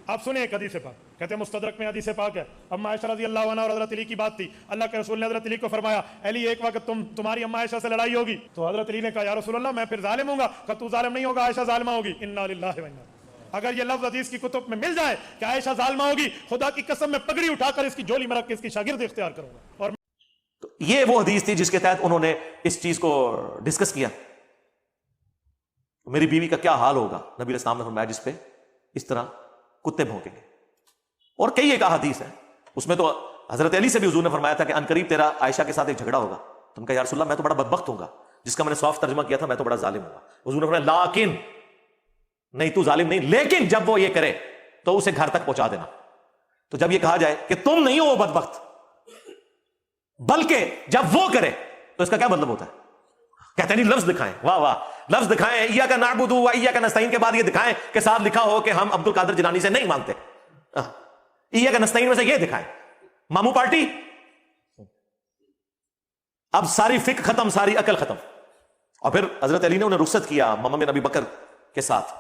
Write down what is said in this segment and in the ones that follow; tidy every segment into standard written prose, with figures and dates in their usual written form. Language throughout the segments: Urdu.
آپ سنیں ایک حدیث پاک، کہتے ہیں مستدرک میں حدیث پاک ہے، اما عائشہ رضی اللہ عنہ اور حضرت علی کی بات تھی، اللہ کے رسول نے حضرت علی کو فرمایا علی ایک وقت تمہاری اما عائشہ سے لڑائی ہوگی، تو حضرت علی نے کہا یا رسول اللہ میں پھر ظالم ہوں گا؟ کہ تو ظالم نہیں ہوگا، عائشہ ظالمہ ہوگی۔ انا للہ و انا، اگر یہ لفظ حدیث کی کتب میں مل جائے کہ عائشہ ظالمہ ہوگی، خدا کی قسم میں پگڑی اٹھا کر اس کی جولی میں رکھ کے اس کی شاگرد اختیار کروں گا۔ اور تو یہ وہ حدیث تھی جس کے تحت انہوں نے اس چیز کو ڈسکس کیا، میری بیوی کا کیا حال ہوگا، نبی علیہ السلام نے فرمایا جس پہ اس طرح کتے بھونکیں گے۔ اور کئی ایک حدیث ہے، اس میں تو حضرت علی سے بھی حضور نے فرمایا تھا کہ ان قریب تیرا عائشہ کے ساتھ ایک جھگڑا ہوگا۔ تم کہا یا رسول اللہ میں تو بڑا بدبخت ہوں گا، جس کا میں نے صاف ترجمہ کیا تھا میں تو بڑا ظالم ہوں گا۔ حضور نے فرمایا لیکن نہیں، تو ظالم نہیں، لیکن جب وہ یہ کرے تو اسے گھر تک پہنچا دینا۔ تو جب یہ کہا جائے کہ تم نہیں ہو وہ بدبخت، بلکہ جب وہ کرے تو اس کا کیا مطلب ہوتا ہے؟ کہتے ہیں نہیں لفظ دکھائیں، واہ واہ، لفظ دکھائیں، ایاک نعبد و ایاک نستعین کے بعد یہ دکھائیں کہ ساتھ لکھا ہو کہ ہم عبد القادر جیلانی سے نہیں مانتے، ایاک نستعین میں سے یہ دکھائیں، مامو پارٹی۔ اب ساری فکر ختم، ساری عقل ختم۔ اور پھر حضرت علی نے انہیں رخصت کیا ماما بن ابی بکر کے ساتھ،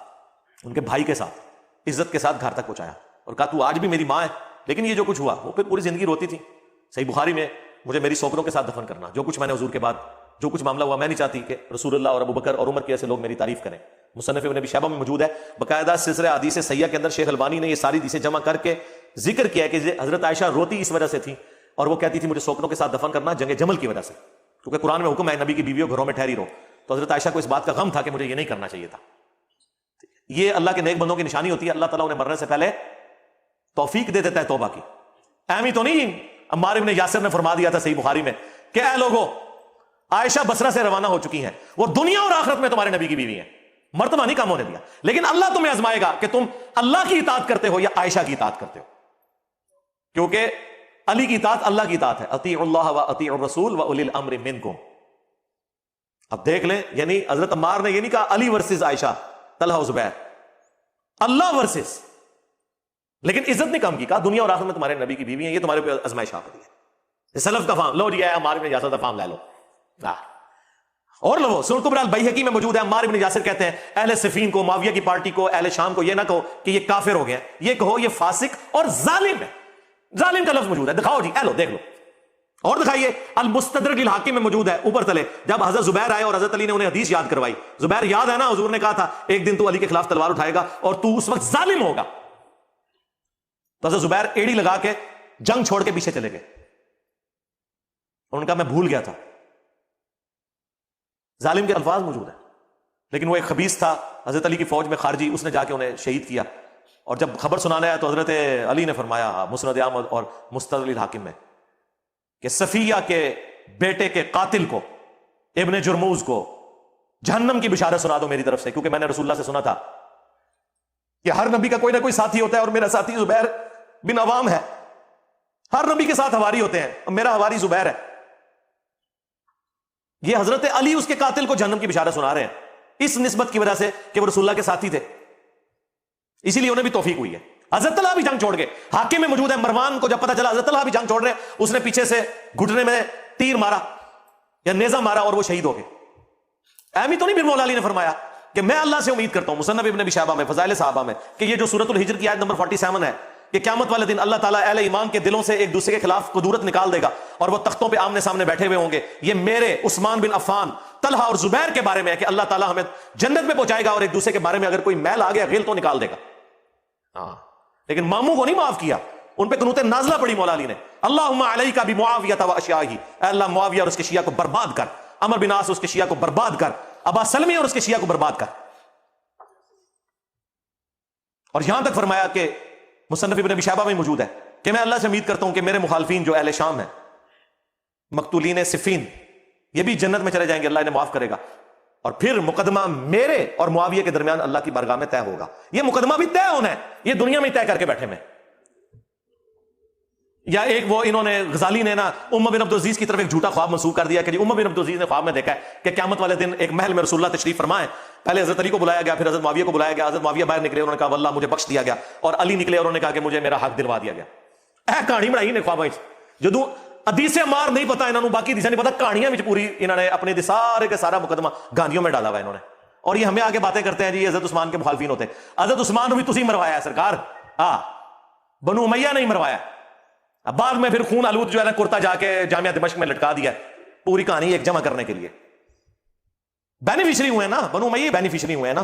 ان کے بھائی کے ساتھ، عزت کے ساتھ گھر تک پہنچایا اور کہا تو آج بھی میری ماں ہے، لیکن یہ جو کچھ ہوا وہ پھر پوری زندگی روتی تھی۔ صحیح بخاری میں مجھے میری سوکروں کے ساتھ دفن کرنا، جو کچھ میں نے حضور کے بعد جو کچھ معاملہ ہوا میں نہیں چاہتی کہ رسول اللہ اور ابو بکر اور عمر کے ایسے لوگ میری تعریف کریں۔ مصنف ابن ابی شیبہ میں موجود ہے، باقاعدہ سلسلہ حدیث صحیحہ کے اندر شیخ البانی نے یہ ساری حدیثیں جمع کر کے ذکر کیا ہے کہ حضرت عائشہ روتی اس وجہ سے تھی اور وہ کہتی تھی مجھے سوکروں کے ساتھ دفن کرنا جنگ جمل کی وجہ سے، کیونکہ قرآن میں حکم ہے نبی کی بیویوں گھروں میں ٹھہری رہو، تو حضرت عائشہ کو اس بات کا غم تھا کہ مجھے یہ نہیں کرنا چاہیے تھا۔ یہ اللہ کے نیک بندوں کی نشانی ہوتی ہے، اللہ تعالیٰ انہیں مرنے سے پہلے توفیق دے دیتا ہے توبہ کی۔ ایمی تو نہیں عمار ابن یاسر نے فرما دیا تھا صحیح بخاری میں کہ اے لوگو عائشہ بصرہ سے روانہ ہو چکی ہیں، وہ دنیا اور آخرت میں تمہارے نبی کی بیوی ہیں، مرتبہ نہیں کم ہونے دیا، لیکن اللہ تمہیں آزمائے گا کہ تم اللہ کی اطاعت کرتے ہو یا عائشہ کی اطاعت کرتے ہو، کیونکہ علی کی اطاعت اللہ کی اطاعت ہے، اطیعوا اللہ و اطیعوا الرسول و اولی الامر منکم۔ اب دیکھ لیں، یعنی حضرت عمار نے یہ نہیں کہا علی ورسز عائشہ، طلحہ و زبیر، اللہ ورسز، لیکن عزت نہیں کم کی، کہا دنیا اور آخرت میں تمہارے نبی کی بیوی ہیں، یہ تمہارے پہ آزمائش آ گئی ہے۔ سلف کا فام لو جی، عمار بن یاسر کا فام لے لو۔ اور لو سنن کبری البیہقی میں موجود ہے، عمار بن یاسر کہتے ہیں اہل صفین کو، معاویہ کی پارٹی کو، اہل شام کو یہ نہ کہو کہ یہ کافر ہو گئے، یہ کہو یہ فاسق اور ظالم ہے۔ ظالم کا لفظ موجود ہے، دکھاؤ جی، اے لو دیکھ لو، اور دکھائیے۔ المستدرک للحاکم میں موجود ہے اوپر تلے، جب حضرت زبیر آئے اور حضرت علی نے انہیں حدیث یاد کروائی، زبیر یاد ہے نا حضور نے کہا تھا ایک دن تو علی کے خلاف تلوار اٹھائے گا اور تو اس وقت ظالم ہوگا، تو حضرت زبیر ایڑی لگا کے جنگ چھوڑ کے پیچھے چلے گئے، انہوں نے کہا میں بھول گیا تھا۔ ظالم کے الفاظ موجود ہیں، لیکن وہ ایک خبیث تھا حضرت علی کی فوج میں خارجی، اس نے جا کے انہیں شہید کیا، اور جب خبر سنانا ہے تو حضرت علی نے فرمایا مسند احمد اور مستدرک للحاکم میں کہ صفیہ کے بیٹے کے قاتل کو، ابن جرموز کو جہنم کی بشارت سنا دو میری طرف سے، کیونکہ میں نے رسول اللہ سے سنا تھا کہ ہر نبی کا کوئی نہ کوئی ساتھی ہوتا ہے، اور میرا ساتھی زبیر بن عوام ہے، ہر نبی کے ساتھ حواری ہوتے ہیں، اور میرا حواری زبیر ہے۔ یہ حضرت علی اس کے قاتل کو جہنم کی بشارت سنا رہے ہیں اس نسبت کی وجہ سے کہ وہ رسول اللہ کے ساتھی تھے، اسی لیے انہیں بھی توفیق ہوئی ہے۔ حضرت طلحہ بھی جنگ چھوڑ گئے، حاکم میں موجود ہے، مروان کو جب پتا چلا حضرت طلحہ بھی جنگ چھوڑ رہے ہیں، اس نے پیچھے سے گھٹنے میں تیر مارا یا نیزہ مارا اور وہ شہید ہو گئے۔ ایمی تو نہیں پھر مولا علی نے فرمایا کہ میں اللہ سے امید کرتا ہوں، مصنف ابن ابی شیبہ میں فضائل صحابہ میں، کہ یہ جو سورۃ الحجر کی آیت نمبر 47 ہے کہ قیامت والے دن اللہ تعالیٰ اہل ایمان کے دلوں سے ایک دوسرے کے خلاف قدورت نکال دے گا اور وہ تختوں پہ آمنے سامنے بیٹھے ہوئے ہوں گے، یہ میرے عثمان بن عفان، طلحہ اور زبیر کے بارے میں ہے کہ اللہ تعالیٰ ہمیں جنت میں پہنچائے گا اور ایک دوسرے کے بارے میں اگر کوئی میل آ گیا غل تو نکال دے گا۔ ہاں، لیکن ماموں کو نہیں معاف کیا، ان پہ قنوت نازلہ پڑی مولا علی نے، اللہم علیک بمعاویہ و اشیاءہ، اے اللہ معاویہ اور اس کے شیعہ کو برباد کر، عمر بن عاص اس کے شیعہ کو برباد کر، ابا سلمی اور اس کے شیعہ کو برباد کر۔ اور یہاں تک فرمایا کہ مصنف ابن ابی شیبہ میں موجود ہے کہ میں اللہ سے امید کرتا ہوں کہ میرے مخالفین جو اہل شام ہیں، مقتولین صفین، یہ بھی جنت میں چلے جائیں گے، اللہ انہیں معاف کرے گا، اور پھر مقدمہ میرے اور معاویہ کے درمیان اللہ کی بارگاہ میں طے ہوگا۔ یہ مقدمہ بھی طے ہونا ہے، یہ دنیا میں طے کر کے بیٹھے میں۔ یا ایک وہ انہوں نے غزالی نے نا ام بن عبدالعزیز کی طرف ایک جھوٹا خواب منسوخ کر دیا کہ جی ام بن عبدالعزیز نے خواب میں دیکھا ہے کہ قیامت والے دن ایک محل میں رسول اللہ تشریف فرمائیں، پہلے حضرت علی کو بلایا گیا، پھر حضرت معاویہ کو بلایا گیا، حضرت معاویہ باہر نکلے، انہوں نے کہا واللہ مجھے بخش دیا گیا، اور علی نکلے اور انہوں نے کہا کہ مجھے میرا حق دلوا دیا گیا۔ اے کہانی بنائی نے خواب جدوں حدیث عمار نہیں پتا انہوں نے، باقی حدیثیں نہیں پتا، کہانیاں وچ پوری انہوں نے اپنے دے سارے کے سارا مقدمہ گاندیوں میں ڈالا ہوا انہوں نے، اور یہ ہمیں آگے باتیں کرتے ہیں جی حضرت عثمان کے مخالفین ہوتے ہیں۔ حضرت عثمان بھی تسی مروایا ہے سرکار، بنو امیہ نہیں مروایا. اب بعد میں پھر خون آلود جو ہے نا کرتا جا کے جامعہ دمشق میں لٹکا دیا, پوری کہانی ایک جمع کرنے کے لیے. بینیفیشری ہوئے نا بنو امیہ, بینیفیشری ہوئے نا.